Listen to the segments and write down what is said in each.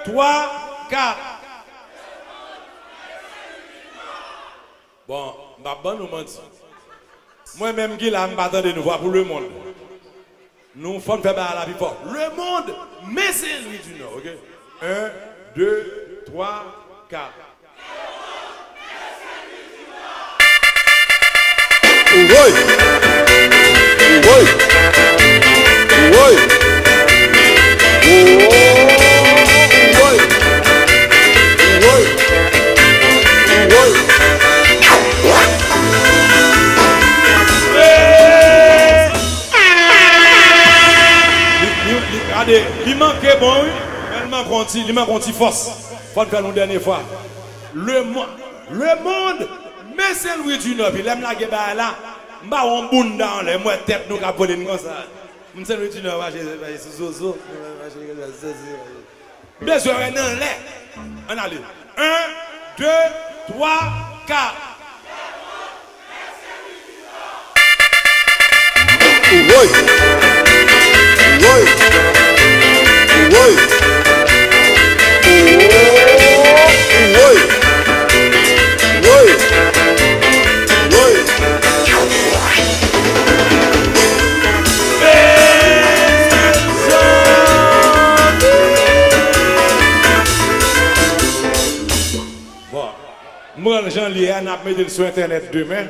3, 4. Bon, bon nous mentir. Moi-même qui là, je m'attends de nous voir pour le monde. Nous faut faire la vie fort. Le monde, mais c'est lui du Nord, ok? 1, 2, 3, 4. Oui. Oui. Oui. Il manquait bon, il manque un petit force. Faut faire une dernière fois. Le monde, mais c'est Louis du Nord. Il aime la guerre là. M'a on boule dans les moi tête nous capoler comme ça. C'est Louis du Nord, c'est zozo. Bien sûr, non, là. On allait. 1, 2, 3, 4. Oui. Oui. Oui. Oui. Oui. Moi, Jean Lié, n'a mis sur internet demain.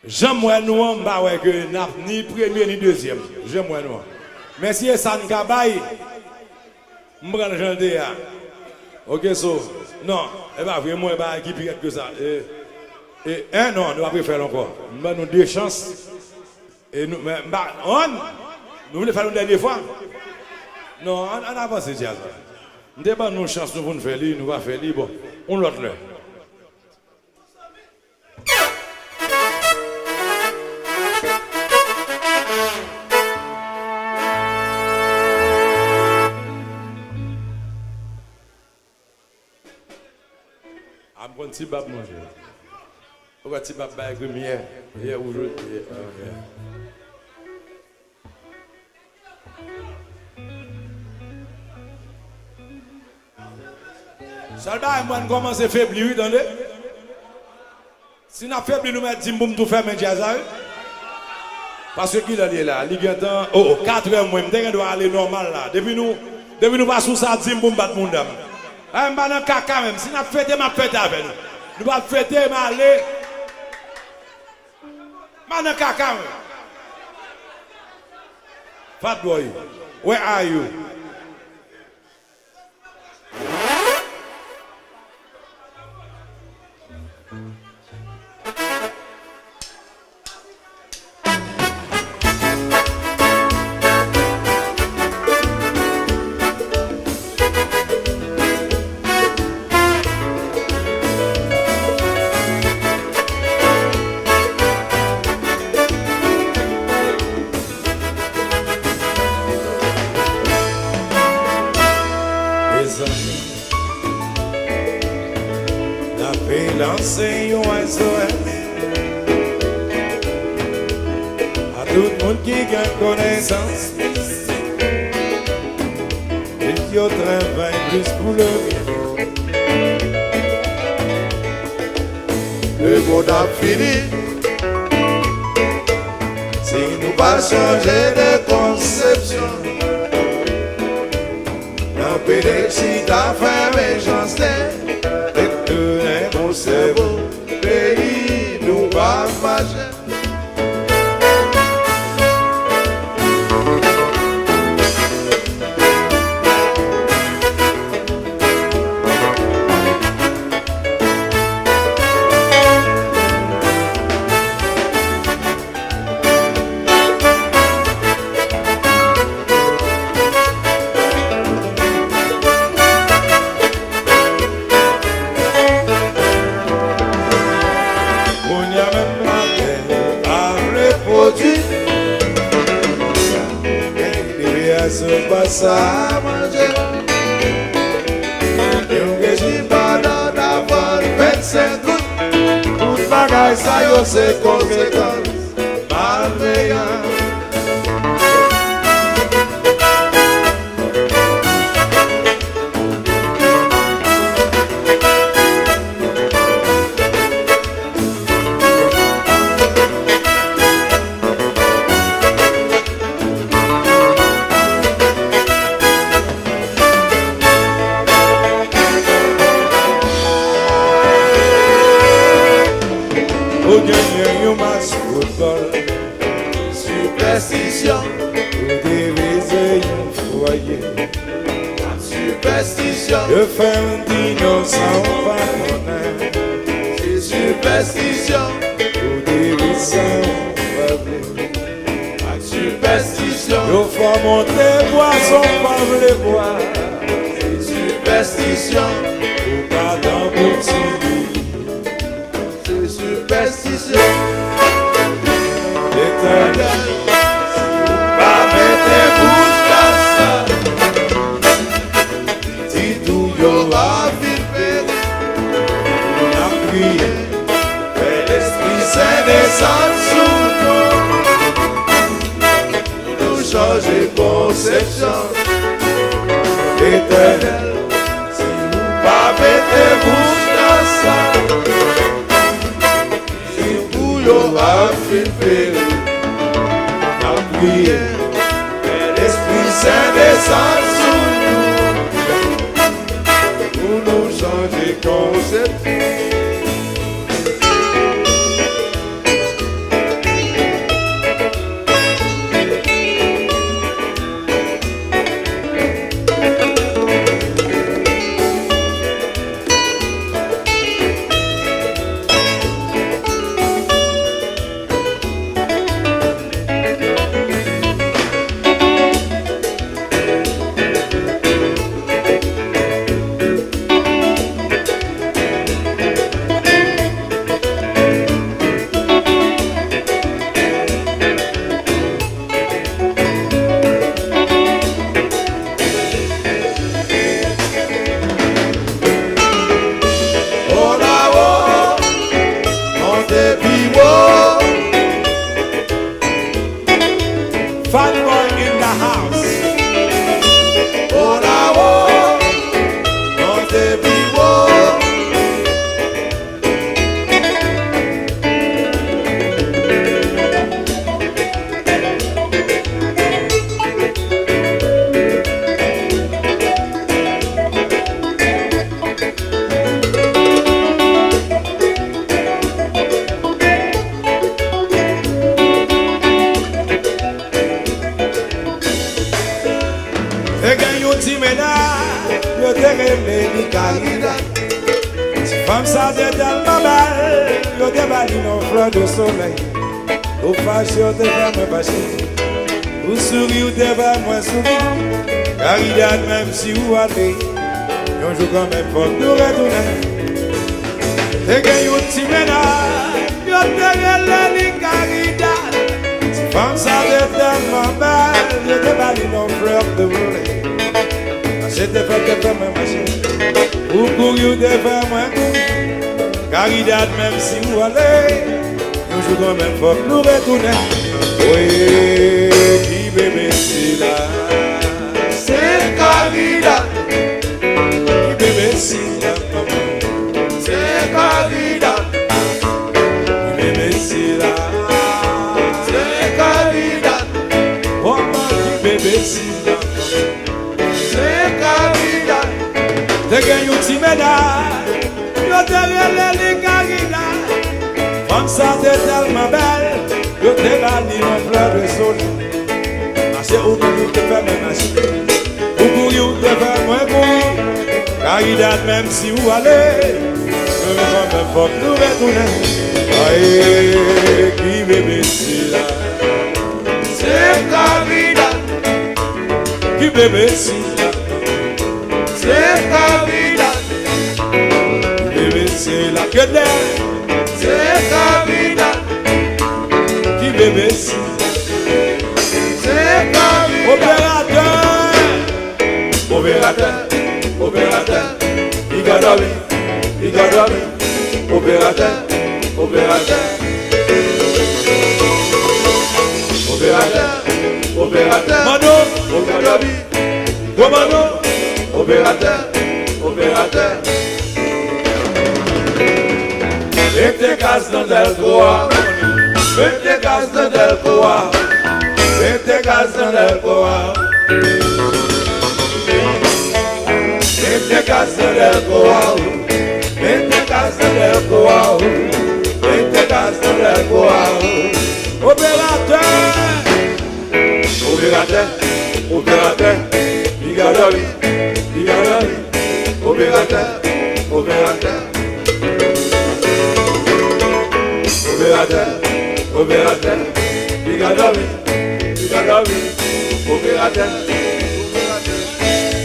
Jean moi nous on va ouais que n'a ni premier ni deuxième. Jean moi nous. Mais si ça ne gabaye, moi Jean Lié. OK so. Non, et pas vraiment pas qui pire que ça. Et non, nous va faire encore. Nous deux chances. Et nous nous voulons faire une dernière fois. Non, on avance déjà ça. Nous n'avons pas nos chances nous faire lui, nous va faire lui bon. On l'autre là. Un petit bab manger. Un petit bab avec lumière. Hier aujourd'hui. Soldat, moi, commence à faiblir, attendez. Si nous faiblir, nous mettons 10 boum tout faire, mais jazz. Parce qu'il est là, il est là. Oh, 4 heures, moi, je dois aller normal là. Depuis nous passons ça, 10 boum battre mon dame. Je suis dans le caca même. Si nous fêtons, je fête avec nous. Nous allons fêter, je vais aller. Je suis dans le caca même. Fat boy, where are you? Lancer un SOS à tout le monde qui gagne connaissance et qui au travail plus pour le bien. Le monde a fini. Si nous pas changer de conception, dans PDC t'as fait méchanceté. Mon cerveau, pays, nous va marcher. Ça manger. Et je pas dans la bonne 25 gouttes. Tout bagage ça y c'est conséquence malveillante. Ou gagner un match football. Superstition. Ou diviser un foyer. Superstition. De faire un dîner sans pas connaître. C'est superstition. Ou diviser un foyer. Superstition. Yo faut monter boisson, pas les boire. C'est superstition. Ou pas dans boutique. C'est superstition. L'éternel, Pas mettre bouche dans ça. Dis tout y aura vite. a prié. Mais l'Esprit Saint descend sous nous. Pour nous changer conception. L'éternel, Si vous pas mettez bouche dans ça. Si vous y aura vite. a prié. Mais l'Esprit Saint descend sous nous. Pour nous changer conception. Oh là-haut, on débit haut. Fat boy in the house. Oh là-haut, on débit haut. Et quand yon ti ménage, yo te rêvé ni carida. Si femme ça te tellement belle, yo te bali non fleur de soleil. Ou fâché, yo te fait me fâcher. Ou souris, ou te fait moins sourire. Carida même si ou allez, yon joue quand même faut nous retourner. Et quand yon ti ménage, yo te rêvé ni carida. Si femme ça te tellement belle, yo te bali non fleur de soleil. C'était fait que fait même marcher. Ou courir de faire moins courir. Car il date même si vous allez. Nous jouons quand même faut nous retourner. Oui, qui bébé c'est là. C'est Carida, Qui bébé c'est là. c'est Carida, Qui bébé c'est là. c'est Carida, Oh qui bébé c'est là. c'est Carida. Te gagne un petit ménage. Yo te relève les carida. Femme ça t'es tellement belle. Yo te bali non fleur de soleil. Marcher ou courir te fait même marcher. Ou courir ou te fait moins courir. Carida même si vous allez. Je vais quand même faut nous retourner. Aïe, qui bébé c'est là. C'est Carida, Qui bébé c'est là. c'est Carida, Bébé c'est là. Que d'air. c'est Carida, Qui bébé c'est là. c'est Carida. Opérateur. Opérateur, opérateur, il garde opérateur, opérateur, opérateur, opérateur, Mano. opérateur, Mano. opérateur, opérateur. Mete gaz dans Delcoa, mete gaz dans Delcoa, mete gaz dans Delcoa. Mete gaz dans Delcoa, mete gaz dans Delcoa, mete gaz dans les bois. Opérateur, Opérateur, opérateur, Bigadori, Bigadori, opérateur, opérateur. Opérateur, opérateur, Bigadori, Bigadori, opérateur.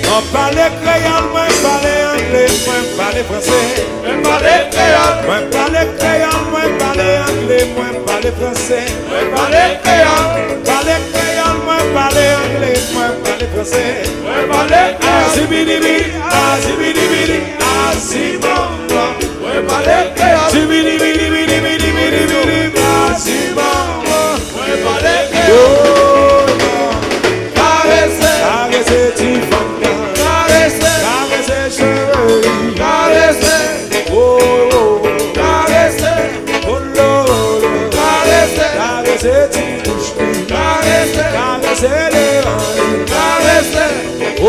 on parle créole, moi parle anglais, moi parle français. Je parle créole, Moi parle créole, moi parle anglais, moi parle français. je parle créole, Parle créole, moi parle anglais, moi parle français. je parle créole, Azibidibidi, azibidibidi, azibamba. je parle créole, Azibidibidibidibidibidi, azibamba. je parle créole. Oh, Caresser, caressez Tifanga, caresser, caressez chérie. caresser, Oh, oh, caresser, oh, Lord. caresser, Caressez Tifouchki, caresser, caressez les hanches. caresser, Oh,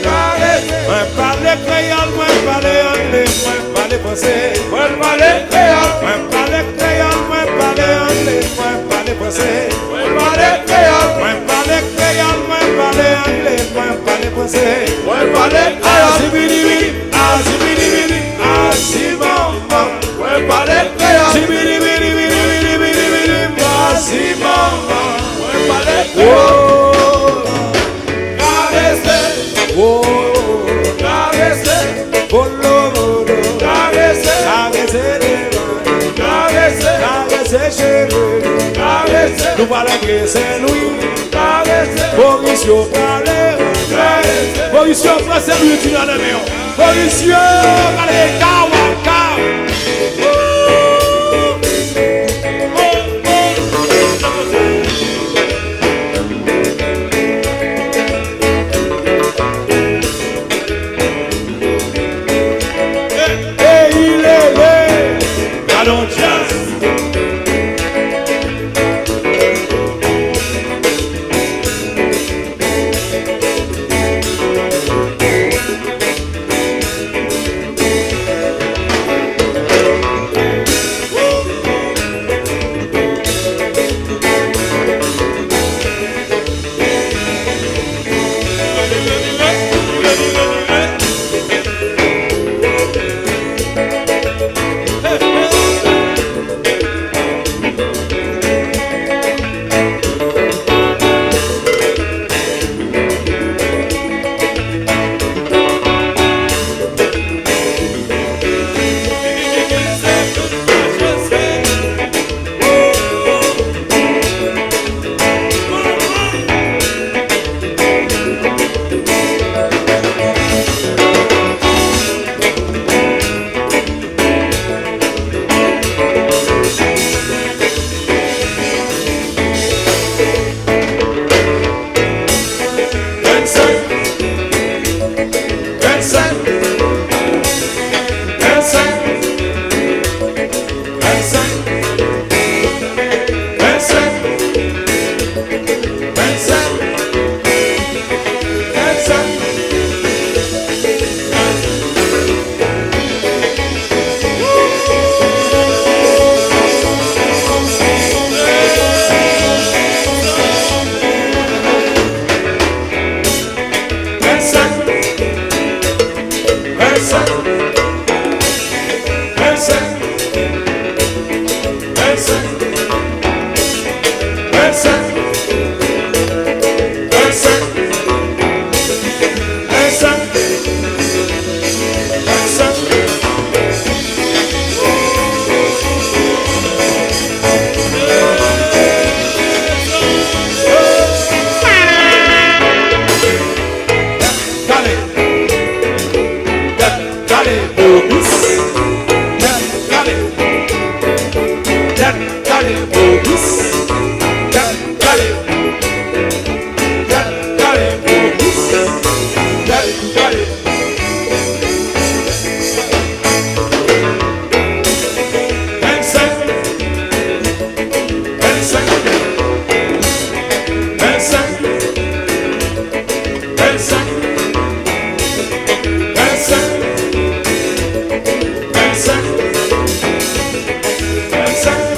caresser. moi parle créole, moi parle anglais, moi parle français. Je parle créole, Moi parle créole, moi parle anglais, moi parle français. je parle créole, Moi parle créole, moi parle anglais, moi parle français. je parle créole, Azibidibidi, azibidibidi, azibamba. je parle créole, Azibidibidibidibidibidi, azibamba. je parle créole. Oh, Caresser, oh, caresser, oh, Lord. caresser, Caressez les mains, caresser, caressez chérie. caresser, Nous parlons que c'est Louis. caresser, Mauricio parle. caresser. Mauricio français lui tu n'en as rien. Mauricio allez kawaka. Et il est là. Allons jazz. Vincent.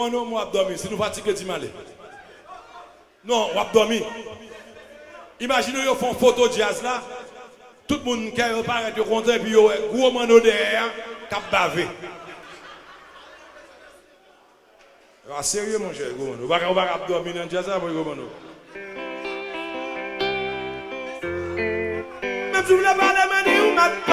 Comment nous, moi, dormir? Si nous fatigués, dis-moi. Non, on va dormir. Imaginez, ils font photo jazz là. Tout le monde qui paraît de content, et puis gros mano derrière, cap bavé. Ah, sérieux, mon cher, gros mano. On va dormir dans le jazz, gros mano. Même si vous voulez parler,